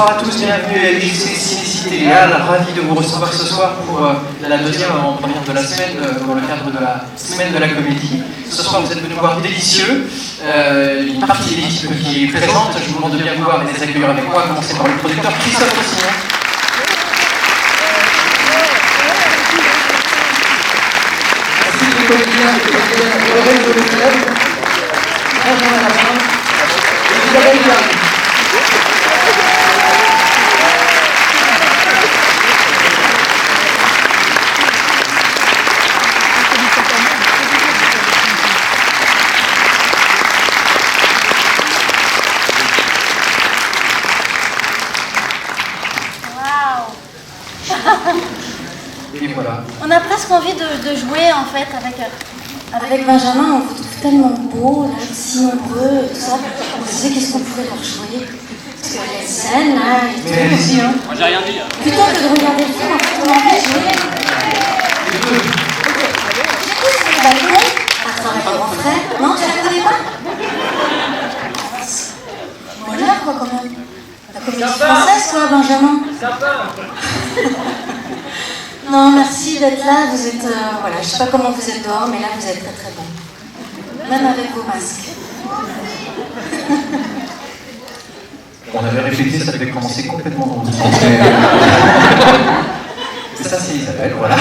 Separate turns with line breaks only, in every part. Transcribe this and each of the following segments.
Bonsoir à tous, bienvenue à l'UJC Cinécité Léal, ravi de vous recevoir ce soir pour la deuxième avant-première de la semaine dans le cadre de la semaine de la comédie. Ce soir vous êtes venus voir Délicieux, une partie de l'équipe qui est présente, je vous demande de bien vouloir les accueillir avec moi, à commencer par le producteur Christophe Rossignol. Ainsi que les comédiens et comédiennes Aurélien Deleuve, Benjamin Lapin et Isabelle Garnier. Et voilà.
On a presque envie de jouer en fait avec Benjamin, on vous trouve tellement beau, là, si nombreux, tout ça. On se disait qu'est-ce qu'on pourrait leur jouer. Parce qu'il y a une scène là, et tout.
Mais allez-y, hein.
Moi j'ai rien dit.
Plutôt que de regarder le film, en fait, on a envie de jouer. C'est le balcon. Attends, avec mon frère. Non, tu la connais pas? Bonheur quoi quand même. La comédie française quoi, Benjamin. Non, merci d'être là. Vous êtes, voilà, je sais pas comment vous êtes dehors, mais là vous êtes très très bon. Même avec vos masques.
On avait répété, ça devait commencer complètement dans le sens. Ça, c'est Isabelle, voilà.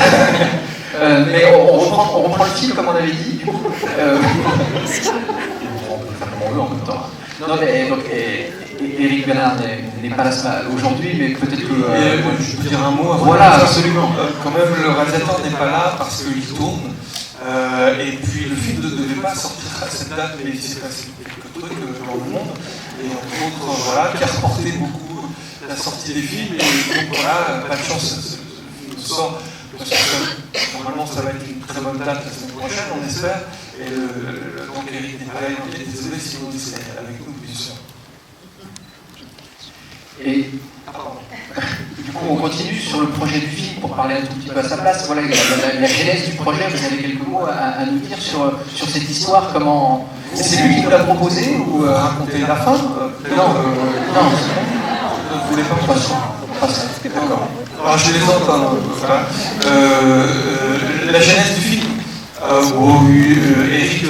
Mais on reprend le film comme on avait dit. On peut faire comme on veut en même temps. Non, mais donc, Éric Bernard n'est pas là aujourd'hui, mais peut-être que.
Je peux dire un mot avant.
Voilà, absolument.
Quand même, le réalisateur n'est pas là parce qu'il tourne. Et puis le film ne devait pas sortir à cette date, mais il s'est passé quelques trucs dans le monde. Et entre autres, voilà, qui a reporté beaucoup la sortie des films. Et donc voilà, pas de chance, il sort. Parce que normalement, ça va être une très bonne date la semaine prochaine, on espère. Et donc Éric n'est pas là, il est désolé si vous dites avec nous, bien sûr.
Et du coup, on continue sur le projet du film pour parler un tout petit peu à sa place. Voilà, la genèse du projet, vous avez quelques mots à nous dire sur cette histoire. Comment c'est lui qui nous l'a proposé ou
Raconter la fin
Non,
vous voulez pas
pas ça.
D'accord. Alors je les entends. Voilà. La genèse du film. Éric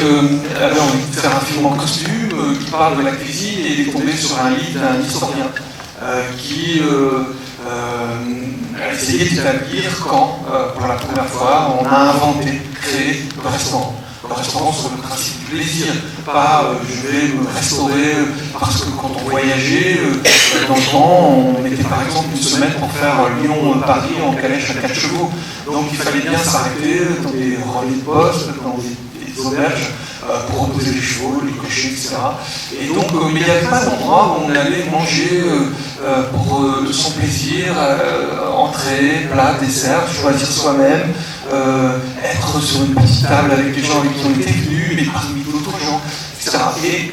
avait envie de faire un film en costume qui parle de la cuisine et il est tombé sur un livre d'un historien qui a essayé d'établir quand, pour la première fois, on a créé le restaurant. Le restaurant sur le principe du plaisir, pas je vais me restaurer parce que quand on voyageait dans le temps, on était par exemple une semaine pour faire Lyon-Paris en calèche à 4 chevaux. Donc il fallait bien s'arrêter dans des relais de poste, dans des auberges pour reposer les chevaux, les cochers, etc. Et donc, mais il n'y avait pas d'endroit où on allait manger pour son plaisir, entrée, plat, dessert, choisir soi-même, être sur une petite table avec des gens avec qui on était venus, mais parmi d'autres gens, etc. Et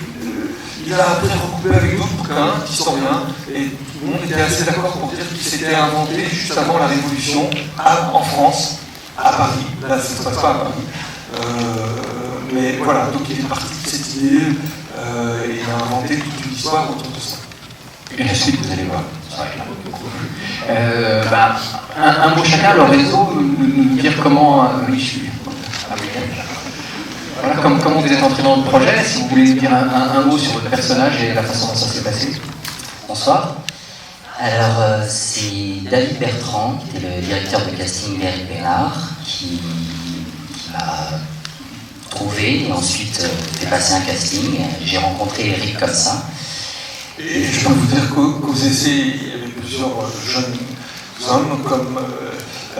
il a après recoupé avec d'autres bouquins d'historiens, et tout le monde était assez d'accord pour dire qu'il s'était inventé juste avant la Révolution en France, à Paris. Là, ça ne se passe pas à Paris. Mais voilà, donc il est parti de cette idée et il a inventé toute une histoire autour de ça.
Et la suite, vous allez voir. Un mot chacun, Lorenzo, nous dire comment. Oui, je suis. Voilà, comment vous êtes entré dans le projet, si vous voulez nous dire un mot sur votre personnage et la façon dont ça s'est passé.
Bonsoir. Alors, c'est David Bertrand, qui était le directeur de casting d'Éric Bernard, qui m'a trouvé et ensuite fait passer un casting. J'ai rencontré Éric comme ça.
Et je peux vous dire qu'aux essais, il y avait plusieurs jeunes hommes comme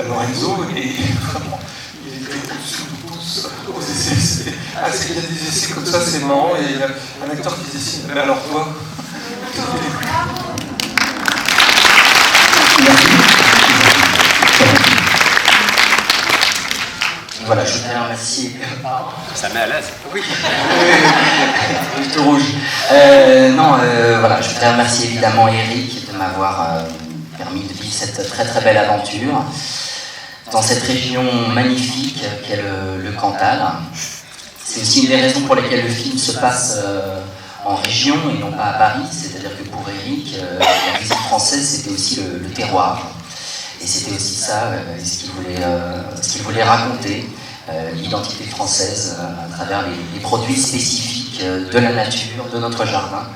Lorenzo, et vraiment, il était au-dessus de tous aux essais. Il y a des essais comme ça, c'est marrant, et il y a un acteur qui dessine. Mais alors toi
Voilà, je voudrais remercier.
Ça met à l'aise.
Oui. Tout rouge. Voilà, je voudrais remercier évidemment Éric de m'avoir permis de vivre cette très très belle aventure dans cette région magnifique qu'est le Cantal. C'est aussi une des raisons pour lesquelles le film se passe en région et non pas à Paris. C'est-à-dire que pour Eric, la musique française, c'était aussi le terroir. Et c'était aussi ça ce qu'il voulait raconter, l'identité française à travers les produits spécifiques de la nature, de notre jardin,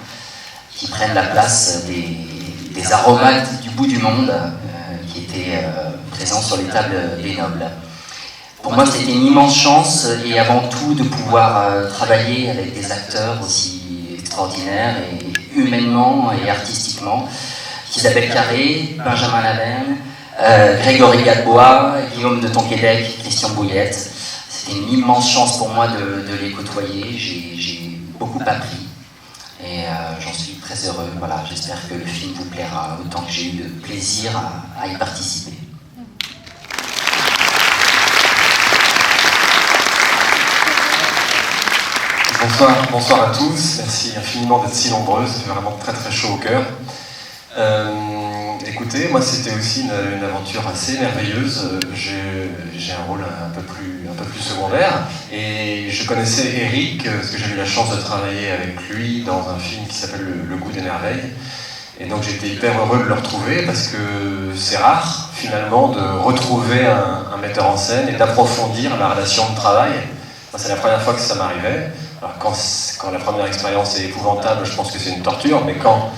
qui prennent la place des aromates du bout du monde qui étaient présents sur les tables des nobles. Pour moi, c'était une immense chance et avant tout de pouvoir travailler avec des acteurs aussi extraordinaires et humainement et artistiquement. Isabelle Carré, Benjamin Laverne, Grégory Gadebois, Guillaume de Tonquédec, Christian Bouillette. C'était une immense chance pour moi de les côtoyer. J'ai beaucoup appris et j'en suis très heureux. Voilà, j'espère que le film vous plaira autant que j'ai eu de plaisir à y participer.
Bonsoir à tous, merci infiniment d'être si nombreux, ça fait vraiment très très chaud au cœur. Écoutez, moi c'était aussi une aventure assez merveilleuse. J'ai un rôle un peu plus secondaire et je connaissais Eric parce que j'ai eu la chance de travailler avec lui dans un film qui s'appelle Le goût des merveilles. Et donc j'étais hyper heureux de le retrouver parce que c'est rare finalement de retrouver un metteur en scène et d'approfondir la relation de travail. Moi, c'est la première fois que ça m'arrivait. Alors, quand la première expérience est épouvantable, je pense que c'est une torture, mais quand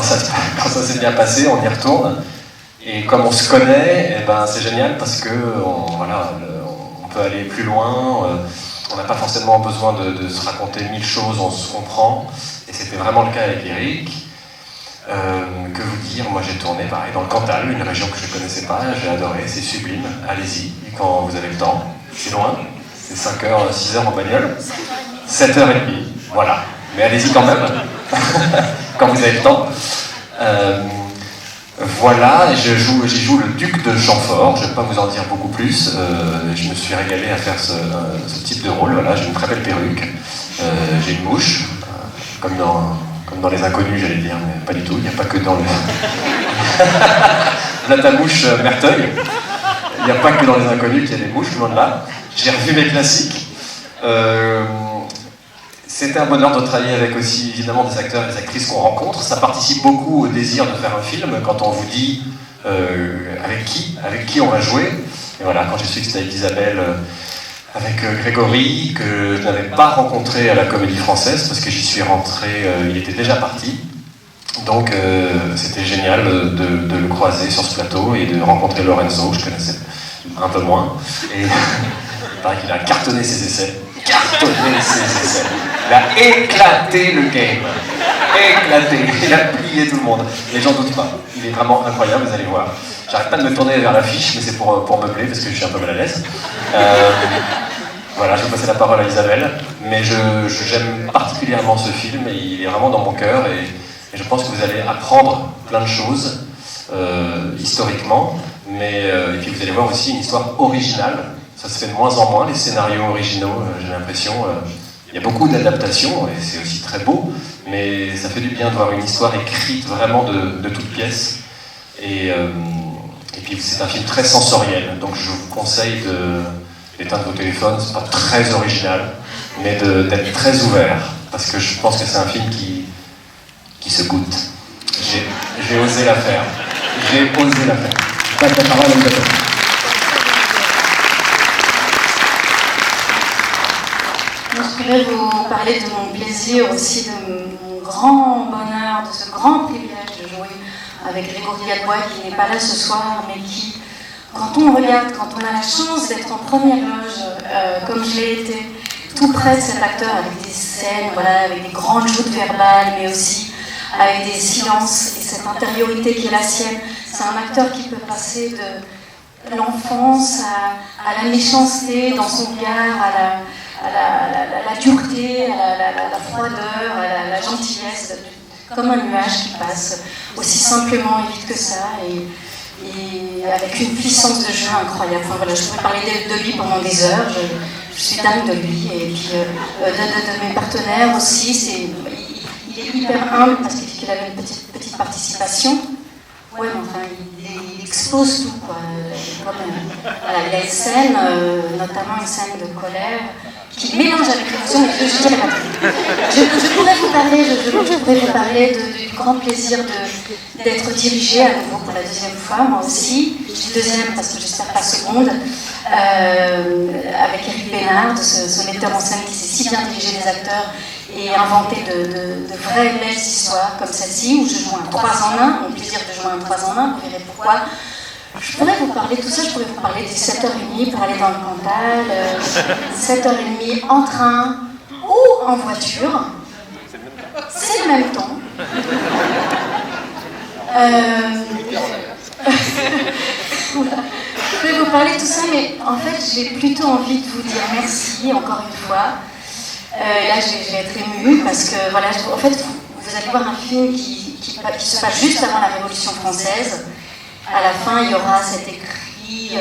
ça s'est bien passé, on y retourne. Et comme on se connaît, eh ben, c'est génial parce que on peut aller plus loin. On n'a pas forcément besoin de se raconter 1000 choses, on se comprend. Et c'était vraiment le cas avec Eric. Que vous dire, moi j'ai tourné pareil dans le Cantal, une région que je ne connaissais pas, j'ai adoré, c'est sublime, allez-y, quand vous avez le temps. C'est loin, c'est 5h, 6h en bagnole. 7h30, voilà. Mais allez-y quand même, quand vous avez le temps. Voilà, j'y joue le duc de Chamfort, je ne vais pas vous en dire beaucoup plus. Je me suis régalé à faire ce type de rôle, voilà, j'ai une très belle perruque, j'ai une mouche, comme dans Les Inconnus, j'allais dire, mais pas du tout, il n'y a pas que dans le... Là, ta mouche, Merteuil, il n'y a pas que dans Les Inconnus qu'il y a des mouches, loin de là. J'ai revu mes classiques. C'était un bonheur de travailler avec aussi évidemment des acteurs et des actrices qu'on rencontre. Ça participe beaucoup au désir de faire un film quand on vous dit avec qui on va jouer. Et voilà, quand j'ai su que c'était avec Isabelle, avec Grégory, que je n'avais pas rencontré à la Comédie Française parce que j'y suis rentré, il était déjà parti. Donc c'était génial de le croiser sur ce plateau et de rencontrer Lorenzo, je connaissais un peu moins. Et il paraît qu'il a cartonné ses essais. Il a éclaté le game. Il a plié tout le monde. Les gens doutent pas. Il est vraiment incroyable, vous allez voir. J'arrête pas de me tourner vers l'affiche, mais c'est pour meubler parce que je suis un peu mal à l'aise. Voilà, je vais passer la parole à Isabelle. Mais j'aime particulièrement ce film et il est vraiment dans mon cœur et je pense que vous allez apprendre plein de choses historiquement, et puis vous allez voir aussi une histoire originale. Ça se fait de moins en moins, les scénarios originaux, j'ai l'impression. Il y a beaucoup d'adaptations, et c'est aussi très beau, mais ça fait du bien de voir une histoire écrite vraiment de toutes pièces. Et puis c'est un film très sensoriel, donc je vous conseille d'éteindre vos téléphones, c'est pas très original, mais d'être très ouvert, parce que je pense que c'est un film qui se goûte. J'ai osé la faire. Passe la parole à Isabelle.
Je voudrais vous parler de mon plaisir, aussi de mon grand bonheur, de ce grand privilège de jouer avec Grégory Gadebois qui n'est pas là ce soir, mais qui, quand on regarde, quand on a la chance d'être en première loge, comme je l'ai été, tout près de cet acteur avec des scènes, voilà, avec des grandes joutes verbales, mais aussi avec des silences et cette intériorité qui est la sienne. C'est un acteur qui peut passer de l'enfance à la méchanceté dans son regard, à la dureté, à la froideur, à la gentillesse, comme un nuage qui passe aussi simplement et vite que ça, et avec une puissance de jeu incroyable. Enfin, voilà, je pourrais parler de lui pendant des heures, je suis dingue de lui, et puis de mes partenaires aussi. Il est hyper humble parce qu'il avait une petite participation. Ouais, mais enfin, il expose tout, quoi. Voilà, il y a une scène, notamment une scène de colère, qui mélange avec l'émotion, mais je dirais pas tout. Je pourrais vous parler du grand plaisir d'être dirigée à nouveau pour la deuxième fois, moi aussi. Je dis deuxième parce que j'espère pas seconde, avec Éric Bénard, ce metteur en scène qui sait si bien diriger les acteurs et inventer de vraies belles histoires comme celle-ci, où je joue un 3 en 1, mon plaisir de jouer un 3 en 1, vous verrez pourquoi. Je pourrais vous parler de tout ça, je pourrais vous parler des 7h30 pour aller dans le Cantal, 7h30 en train ou en voiture. C'est le même temps. Je pourrais vous parler de tout ça, mais en fait, j'ai plutôt envie de vous dire merci, encore une fois. Là, je vais être émue parce que, voilà, en fait, vous allez voir un film qui se passe juste avant la Révolution française. À la fin, il y aura cet écrit,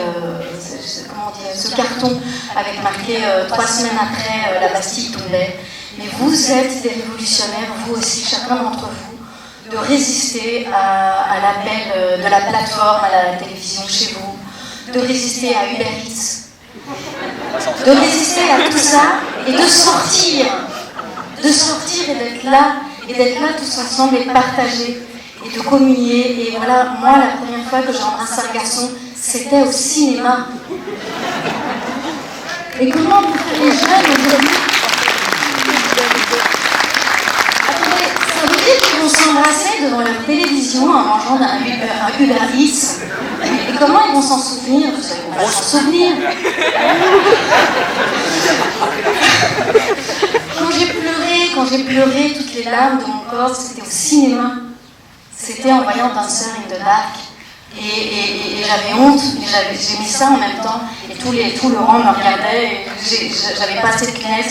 ce carton avec marqué 3 semaines après la Bastille tombait. Mais vous êtes des révolutionnaires, vous aussi, chacun d'entre vous, de résister à l'appel de la plateforme à la télévision chez vous, de résister à Uber Eats, de résister à tout ça et de sortir et d'être là tous ensemble et de partager. Et de communier, et voilà, moi la première fois que j'ai embrassé un garçon, c'était au cinéma. Et comment vous faites les jeunes aujourd'hui? Attendez, ça veut dire qu'ils vont s'embrasser devant leur télévision en mangeant un Uber Eats. Et comment ils vont s'en souvenir? Vous savez qu'on va s'en souvenir. Quand j'ai pleuré toutes les larmes de mon corps, c'était au cinéma. C'était en voyant Dancer in the Dark. Et j'avais honte, mais j'ai mis ça en même temps. Et tout le rang me regardait. J'avais pas assez de Kleenex.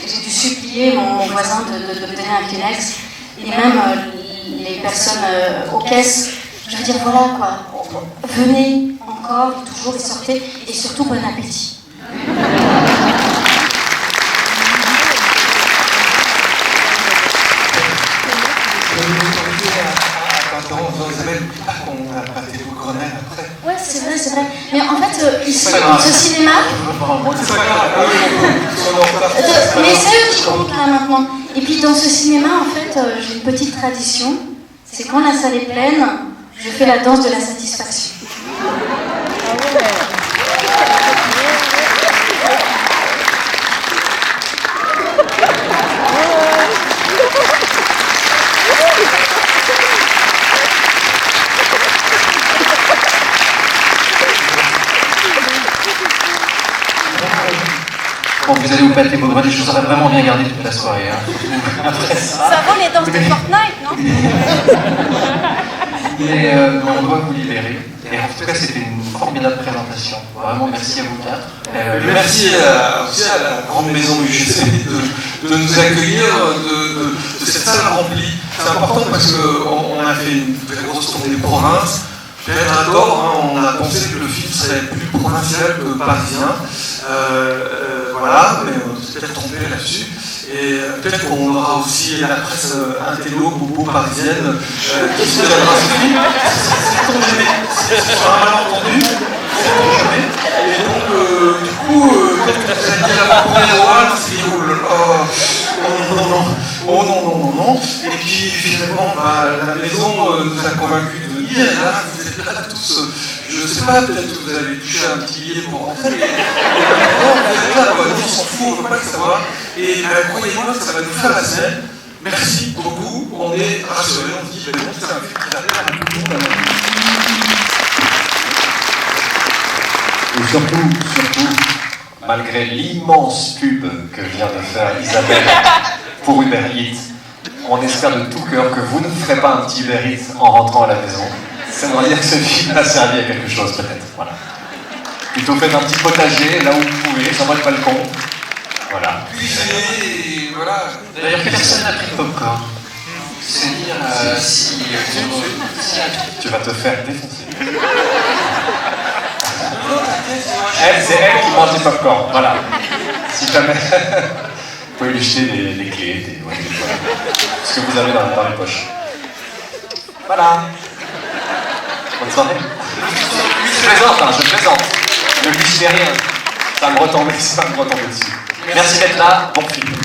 J'ai dû supplier mon voisin de me donner un Kleenex. Et même les personnes aux caisses. Je veux dire, voilà quoi. Venez encore, et toujours, et sortez. Et surtout, bon appétit.
Isabelle, on a pas été au Grenelle après.
Ouais, c'est vrai. Mais en fait, ici, dans ce cinéma.
C'est pas grave.
Mais c'est eux qui comptent là maintenant. Et puis dans ce cinéma, en fait, j'ai une petite tradition. C'est quand la salle est pleine, je fais la danse de la satisfaction.
Bon, vous allez vous pâter vos bras, je vous aurais vraiment bien gardé toute la soirée. Hein. Après
ça vaut les danses de Fortnite, non?
Mais on doit vous libérer. Et en tout cas, c'était une formidable présentation. Vraiment, merci à vous quatre.
Merci aussi à la grande maison UGC de nous accueillir, de cette salle remplie. C'est important parce qu'on a fait une très grosse tournée de province. Peut-être à tort, on a pensé que le film serait plus provincial que parisien. Voilà, mais on s'est peut-être trompé là-dessus. Et peut-être qu'on aura aussi la presse intello, bobo parisienne qui se viendra ce film. C'est sur un malentendu. Et donc, du coup, peut-être que vous allez dire la première orale, oh non. Et puis finalement, la maison nous a convaincus de venir. Et là, vous êtes là tous. Je ne sais pas, peut-être que vous avez touché un petit billet pour rentrer, mais vous êtes là, nous on s'en fout, on ne veut pas le savoir. Et croyez-moi, ça va nous faire la semaine. Merci beaucoup, on est rassurés, on se dit, bon, c'est un film qui arrive à tout le monde.
Et surtout, malgré l'immense pub que vient de faire Isabelle pour Uber Eats, on espère de tout cœur que vous ne ferez pas un petit Uber Eats en rentrant à la maison. C'est pour dire que ce film a servi à quelque chose, peut-être. Voilà. Plutôt faites un petit potager là où vous pouvez, sur votre balcon. Voilà.
Et voilà.
D'ailleurs, personne n'a pris de popcorn. C'est dire si.
Tu vas te faire défoncer. C'est elle qui mange du popcorn, voilà. Si jamais. Vous pouvez lui jeter les clés, ce que vous avez dans les poches. Voilà. Bonne soirée. Je plaisante, je plaisante. Ne lui jetez rien. Ça va me retomber dessus.
Merci d'être là, bon film.